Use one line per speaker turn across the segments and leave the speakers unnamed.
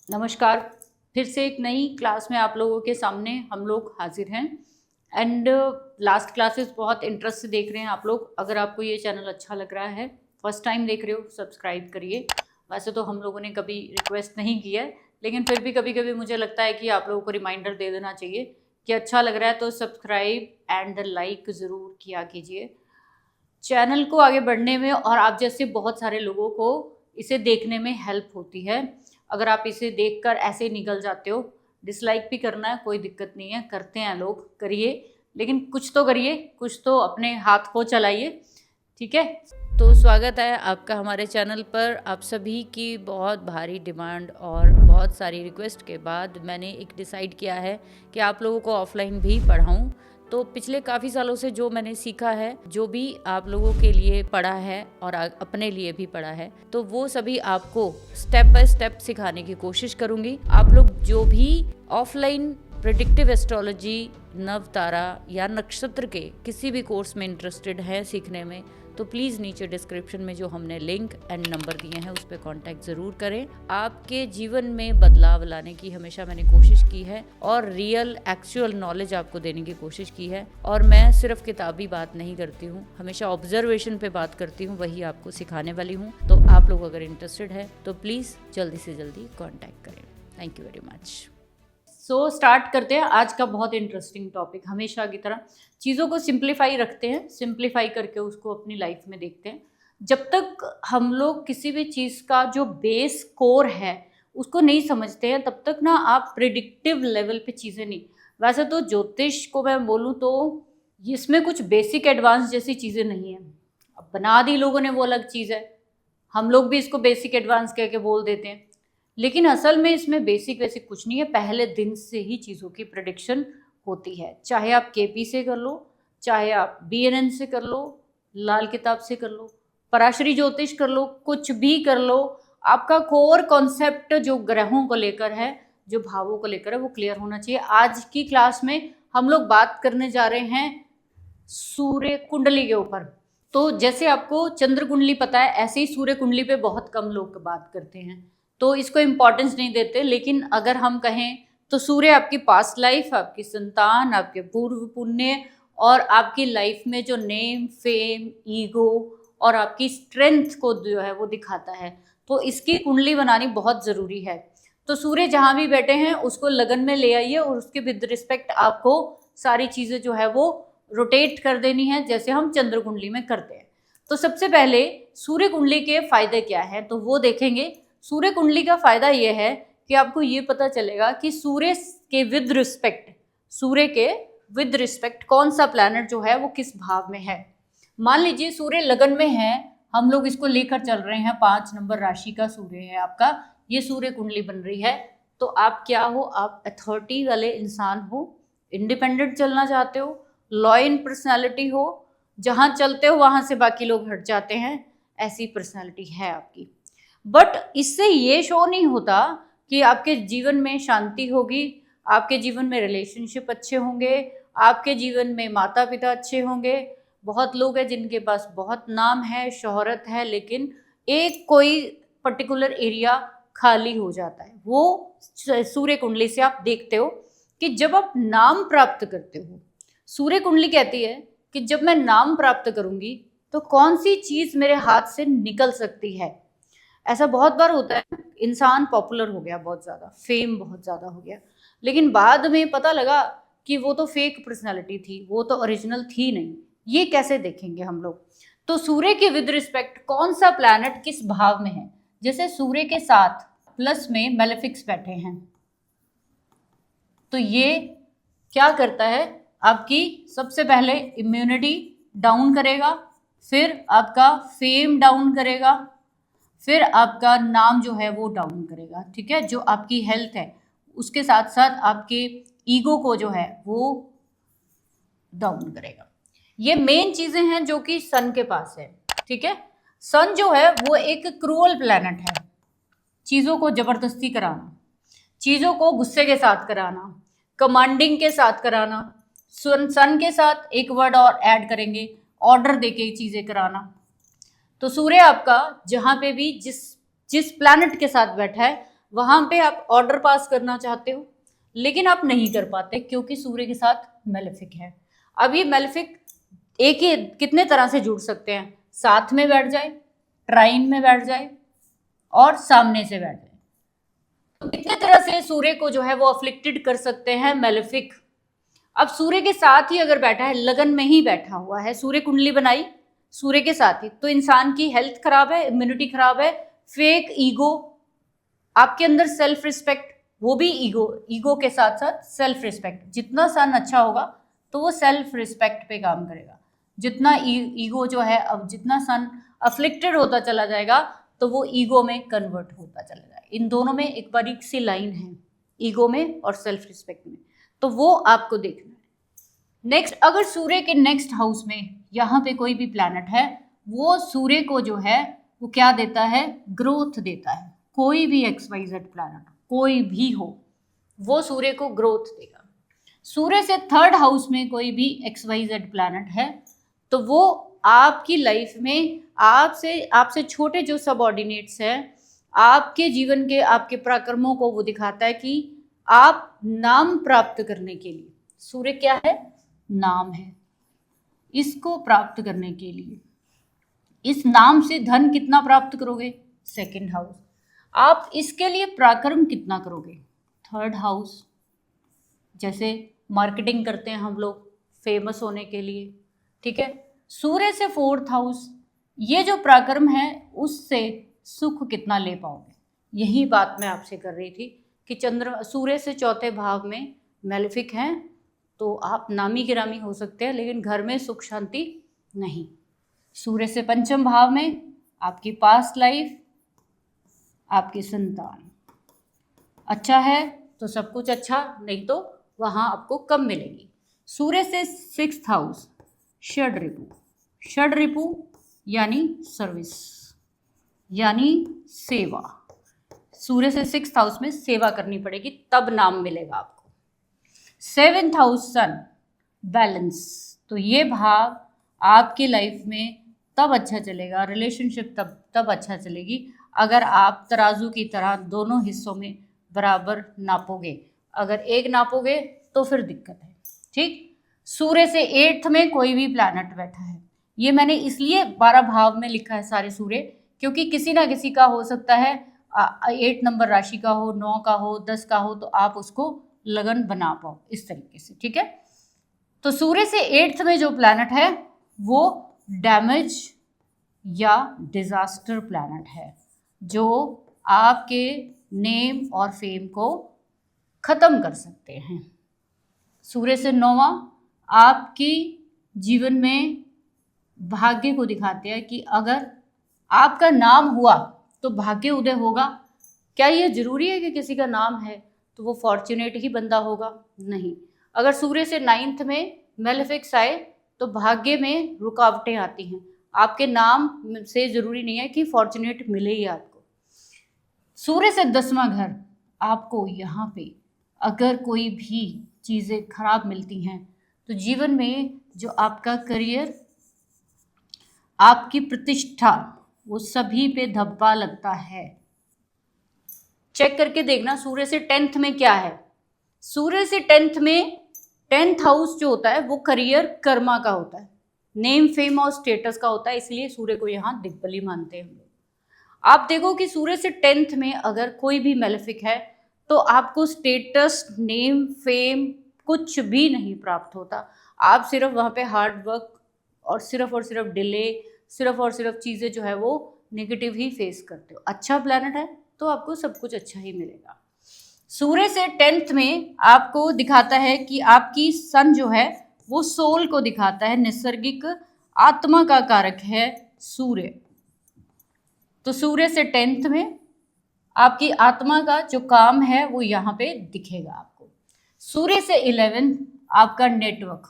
नमस्कार। फिर से एक नई क्लास में आप लोगों के सामने हम लोग हाजिर हैं। एंड लास्ट क्लासेस बहुत इंटरेस्ट से देख रहे हैं आप लोग। अगर आपको ये चैनल अच्छा लग रहा है, फर्स्ट टाइम देख रहे हो, सब्सक्राइब करिए। वैसे तो हम लोगों ने कभी रिक्वेस्ट नहीं की है, लेकिन फिर भी कभी कभी मुझे लगता है कि आप लोगों को रिमाइंडर दे देना चाहिए कि अच्छा लग रहा है तो सब्सक्राइब एंड लाइक ज़रूर किया कीजिए चैनल को आगे बढ़ने में। और आप जैसे बहुत सारे लोगों को इसे देखने में हेल्प होती है। अगर आप इसे देखकर ऐसे निकल जाते हो, डिसलाइक भी करना है, कोई दिक्कत नहीं है, करते हैं लोग, करिए, लेकिन कुछ तो करिए, कुछ तो अपने हाथ को चलाइए, ठीक है। तो स्वागत है आपका हमारे चैनल पर। आप सभी की बहुत भारी डिमांड और बहुत सारी रिक्वेस्ट के बाद मैंने एक डिसाइड किया है कि आप लोगों को ऑफलाइन भी पढ़ाऊँ। तो पिछले काफ़ी सालों से जो मैंने सीखा है, जो भी आप लोगों के लिए पढ़ा है और अपने लिए भी पढ़ा है, तो वो सभी आपको स्टेप बाय स्टेप सिखाने की कोशिश करूँगी। आप लोग जो भी ऑफलाइन प्रेडिक्टिव एस्ट्रोलॉजी, नवतारा या नक्षत्र के किसी भी कोर्स में इंटरेस्टेड है सीखने में, तो प्लीज़ नीचे डिस्क्रिप्शन में जो हमने लिंक एंड नंबर दिए हैं उस पर कॉन्टैक्ट ज़रूर करें। आपके जीवन में बदलाव लाने की हमेशा मैंने कोशिश की है और रियल एक्चुअल नॉलेज आपको देने की कोशिश की है। और मैं सिर्फ किताबी बात नहीं करती हूँ, हमेशा ऑब्जर्वेशन पे बात करती हूँ, वही आपको सिखाने वाली हूँ। तो आप लोग अगर इंटरेस्टेड है तो प्लीज़ जल्दी से जल्दी कॉन्टैक्ट करें। Thank you very much. So start करते हैं आज का बहुत इंटरेस्टिंग टॉपिक। हमेशा की तरह चीज़ों को सिंप्लीफाई रखते हैं, सिंप्लीफाई करके उसको अपनी लाइफ में देखते हैं। जब तक हम लोग किसी भी चीज़ का जो बेस कोर है उसको नहीं समझते हैं, तब तक ना आप प्रिडिक्टिव लेवल पे चीज़ें नहीं। वैसे तो ज्योतिष को मैं बोलूँ तो इसमें कुछ बेसिक एडवांस जैसी चीज़ें नहीं है। अब बना दी लोगों ने वो अलग चीज़ है, हम लोग भी इसको बेसिक एडवांस कह के बोल देते हैं, लेकिन असल में इसमें बेसिक वैसिक कुछ नहीं है। पहले दिन से ही चीज़ों की प्रेडिक्शन होती है, चाहे आप केपी से कर लो, चाहे आप बीएनएन से कर लो, लाल किताब से कर लो, पराशरी ज्योतिष कर लो, कुछ भी कर लो। आपका कोर कॉन्सेप्ट जो ग्रहों को लेकर है, जो भावों को लेकर है, वो क्लियर होना चाहिए। आज की क्लास में हम लोग बात करने जा रहे हैं सूर्य कुंडली के ऊपर। तो जैसे आपको चंद्र कुंडली पता है, ऐसे ही सूर्य कुंडली पे बहुत कम लोग बात करते हैं, तो इसको इम्पोर्टेंस नहीं देते। लेकिन अगर हम कहें तो सूर्य आपकी पास्ट लाइफ, आपकी संतान, आपके पूर्व पुण्य और आपकी लाइफ में जो नेम, फेम, ईगो और आपकी स्ट्रेंथ को जो है वो दिखाता है। तो इसकी कुंडली बनानी बहुत ज़रूरी है। तो सूर्य जहाँ भी बैठे हैं उसको लगन में ले आइए और उसके विद रिस्पेक्ट आपको सारी चीज़ें जो है वो रोटेट कर देनी है, जैसे हम चंद्र कुंडली में करते हैं। तो सबसे पहले सूर्य कुंडली के फायदे क्या हैं तो वो देखेंगे। सूर्य कुंडली का फायदा ये है कि आपको ये पता चलेगा कि सूर्य के विद रिस्पेक्ट कौन सा प्लैनेट जो है वो किस भाव में है। मान लीजिए सूर्य लगन में है, हम लोग इसको लेकर चल रहे हैं, 5 नंबर राशि का सूर्य है आपका, ये सूर्य कुंडली बन रही है। तो आप क्या हो, आप अथॉरिटी वाले इंसान हो, इंडिपेंडेंट चलना चाहते हो, लॉयल पर्सनैलिटी हो, जहाँ चलते हो वहाँ से बाकी लोग हट जाते हैं, ऐसी पर्सनैलिटी है आपकी। बट इससे ये शो नहीं होता कि आपके जीवन में शांति होगी, आपके जीवन में रिलेशनशिप अच्छे होंगे, आपके जीवन में माता पिता अच्छे होंगे। बहुत लोग हैं जिनके पास बहुत नाम है, शोहरत है, लेकिन एक कोई पर्टिकुलर एरिया खाली हो जाता है। वो सूर्य कुंडली से आप देखते हो कि जब आप नाम प्राप्त करते हो, सूर्य कुंडली कहती है कि जब मैं नाम प्राप्त करूंगी तो कौन सी चीज़ मेरे हाथ से निकल सकती है। ऐसा बहुत बार होता है, इंसान पॉपुलर हो गया, बहुत ज़्यादा फेम, बहुत ज़्यादा हो गया, लेकिन बाद में पता लगा कि वो तो फेक पर्सनालिटी थी, वो तो ओरिजिनल थी नहीं। ये कैसे देखेंगे हम लोग। तो सूर्य के विद रिस्पेक्ट कौन सा प्लैनेट किस भाव में है। जैसे सूर्य के साथ प्लस में मेलेफिक्स बैठे हैं, तो ये क्या करता है, आपकी सबसे पहले इम्यूनिटी डाउन करेगा, फिर आपका फेम डाउन करेगा, फिर आपका नाम जो है वो डाउन करेगा, ठीक है। जो आपकी हेल्थ है उसके साथ साथ आपके ईगो को जो है वो डाउन करेगा। ये मेन चीजें हैं जो कि सन के पास है, ठीक है। सन जो है वो एक क्रूअल प्लैनेट है, चीजों को जबरदस्ती कराना, चीजों को गुस्से के साथ कराना, कमांडिंग के साथ कराना। सन के साथ एक वर्ड और ऐड करेंगे, ऑर्डर देके चीजें कराना। तो सूर्य आपका जहाँ पे भी जिस प्लैनेट के साथ बैठा है, वहां पे आप ऑर्डर पास करना चाहते हो लेकिन आप नहीं कर पाते क्योंकि सूर्य के साथ मेलेफिक है। अब ये मेलेफिक एक ही कितने तरह से जुड़ सकते हैं, साथ में बैठ जाए, ट्राइन में बैठ जाए और सामने से बैठ जाए। तो कितने तरह से सूर्य को जो है वो अफ्लिक्टेड कर सकते हैं मेलेफिक। अब सूर्य के साथ ही अगर बैठा है, लगन में ही बैठा हुआ है, सूर्य कुंडली बनाई सूर्य के साथ ही, तो इंसान की हेल्थ खराब है, इम्यूनिटी खराब है, फेक ईगो, आपके अंदर सेल्फ रिस्पेक्ट, वो भी ईगो के साथ साथ सेल्फ रिस्पेक्ट। जितना सन अच्छा होगा तो वो सेल्फ रिस्पेक्ट पे काम करेगा। जितना ईगो जो है, अब जितना सन अफ्लिक्टेड होता चला जाएगा तो वो ईगो में कन्वर्ट होता चला जाएगा। इन दोनों में एक बारीक सी लाइन है, ईगो में और सेल्फ रिस्पेक्ट में, तो वो आपको देखना है। नेक्स्ट, अगर सूर्य के नेक्स्ट हाउस में यहाँ पे कोई भी प्लैनेट है, वो सूर्य को जो है वो क्या देता है, ग्रोथ देता है। कोई भी XYZ प्लैनेट कोई भी हो, वो सूर्य को ग्रोथ देगा। सूर्य से थर्ड हाउस में कोई भी XYZ प्लैनेट है तो वो आपकी लाइफ में आपसे छोटे जो सबऑर्डिनेट्स हैं, आपके जीवन के आपके पराक्रमों को वो दिखाता है कि आप नाम प्राप्त करने के लिए, सूर्य क्या है, नाम है, इसको प्राप्त करने के लिए, इस नाम से धन कितना प्राप्त करोगे, सेकंड हाउस। आप इसके लिए पराक्रम कितना करोगे, थर्ड हाउस। जैसे मार्केटिंग करते हैं हम लोग फेमस होने के लिए, ठीक है, सूर्य से फोर्थ हाउस, ये जो पराक्रम है उससे सुख कितना ले पाओगे। यही बात मैं आपसे कर रही थी कि सूर्य से चौथे भाव में मेलेफिक हैं तो आप नामी गिरामी हो सकते हैं लेकिन घर में सुख शांति नहीं। सूर्य से पंचम भाव में आपकी पास्ट लाइफ, आपकी संतान अच्छा है तो सब कुछ अच्छा, नहीं तो वहाँ आपको कम मिलेगी। सूर्य से सिक्स्थ हाउस, षड रिपु यानी सर्विस, यानी सेवा। सूर्य से सिक्स्थ हाउस में सेवा करनी पड़ेगी तब नाम मिलेगा आपको। सेवेंथ हाउस सन, बैलेंस, तो ये भाव आपकी लाइफ में तब अच्छा चलेगा, रिलेशनशिप तब अच्छा चलेगी अगर आप तराजू की तरह दोनों हिस्सों में बराबर नापोगे। अगर एक नापोगे तो फिर दिक्कत है, ठीक। सूर्य से एट्थ में कोई भी प्लैनेट बैठा है, ये मैंने इसलिए 12 भाव में लिखा है सारे सूर्य, क्योंकि किसी ना किसी का हो सकता है 8 नंबर राशि का हो, 9 का हो, 10 का हो, तो आप उसको लगन बना पाओ इस तरीके से, ठीक है। तो सूर्य से एट्थ में जो प्लैनेट है वो डैमेज या डिजास्टर प्लैनेट है, जो आपके नेम और फेम को खत्म कर सकते हैं। सूर्य से नौवां आपकी जीवन में भाग्य को दिखाते हैं कि अगर आपका नाम हुआ तो भाग्य उदय होगा। क्या ये जरूरी है कि किसी का नाम है तो वो फॉर्चुनेट ही बंदा होगा? नहीं। अगर सूर्य से नाइन्थ में मेलेफिक्स आए तो भाग्य में रुकावटें आती हैं। आपके नाम से जरूरी नहीं है कि फॉर्चुनेट मिले ही आपको। सूर्य से 10वां घर, आपको यहाँ पे अगर कोई भी चीज़ें खराब मिलती हैं तो जीवन में जो आपका करियर, आपकी प्रतिष्ठा, वो सभी पे धब्बा लगता है। चेक करके देखना सूर्य से 10th में क्या है। सूर्य से 10th में 10th हाउस जो होता है वो करियर कर्मा का होता है, नेम फेम और स्टेटस का होता है, इसलिए सूर्य को यहाँ दिग्बली मानते हैं हम लोग। आप देखो कि सूर्य से 10th में अगर कोई भी मेलेफिक है तो आपको स्टेटस, नेम, फेम कुछ भी नहीं प्राप्त होता। आप सिर्फ वहाँ पे हार्ड वर्क और सिर्फ डिले, सिर्फ और सिर्फ चीज़ें जो है वो नेगेटिव ही फेस करते हो। अच्छा प्लैनेट है तो आपको सब कुछ अच्छा ही मिलेगा। सूर्य से 10th में आपको दिखाता है कि आपकी सन जो है वो सोल को दिखाता है, नैसर्गिक आत्मा का कारक है सूर्य। तो सूर्य से 10th में आपकी आत्मा का जो काम है वो यहाँ पे दिखेगा आपको। सूर्य से 11 आपका नेटवर्क।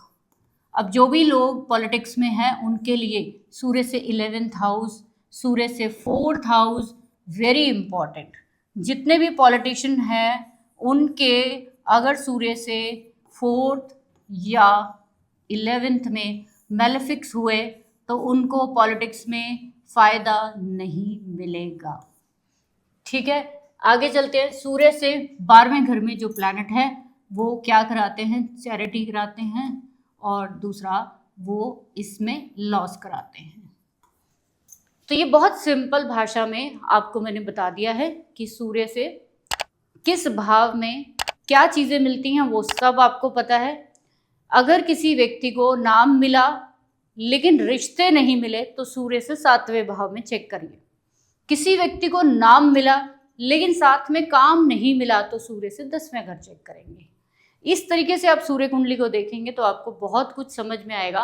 अब जो भी लोग पॉलिटिक्स में हैं उनके लिए सूर्य से 11th हाउस, सूर्य से 4th हाउस वेरी इंपॉर्टेंट। जितने भी पॉलिटिशियन हैं उनके अगर सूर्य से 4th या 11th में मेलेफिक्स हुए तो उनको पॉलिटिक्स में फ़ायदा नहीं मिलेगा, ठीक है। आगे चलते हैं। सूर्य से 12वें घर में जो प्लैनेट है वो क्या कराते हैं, चैरिटी कराते हैं, और दूसरा वो इसमें लॉस कराते हैं। तो ये बहुत सिंपल भाषा में आपको मैंने बता दिया है कि सूर्य से किस भाव में क्या चीज़ें मिलती हैं, वो सब आपको पता है। अगर किसी व्यक्ति को नाम मिला लेकिन रिश्ते नहीं मिले तो सूर्य से 7वें भाव में चेक करिए। किसी व्यक्ति को नाम मिला लेकिन साथ में काम नहीं मिला तो सूर्य से 10वें घर चेक करेंगे। इस तरीके से आप सूर्य कुंडली को देखेंगे तो आपको बहुत कुछ समझ में आएगा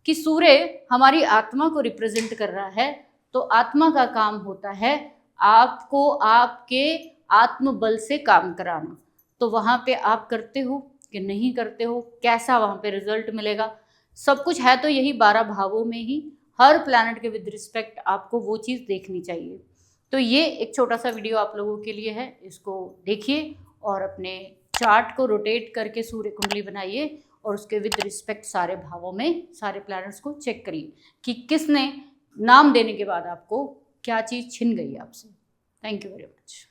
कि सूर्य हमारी आत्मा को रिप्रेजेंट कर रहा है। तो आत्मा का काम होता है आपको आपके आत्मबल से काम कराना। तो वहाँ पे आप करते हो कि नहीं करते हो, कैसा वहाँ पे रिजल्ट मिलेगा, सब कुछ है तो यही 12 भावों में ही। हर प्लैनेट के विद रिस्पेक्ट आपको वो चीज़ देखनी चाहिए। तो ये एक छोटा सा वीडियो आप लोगों के लिए है, इसको देखिए और अपने चार्ट को रोटेट करके सूर्य कुंडली बनाइए और उसके विद रिस्पेक्ट सारे भावों में सारे प्लैनेट्स को चेक करिए कि किसने नाम देने के बाद आपको क्या चीज़ छिन गई आपसे। Thank you very much.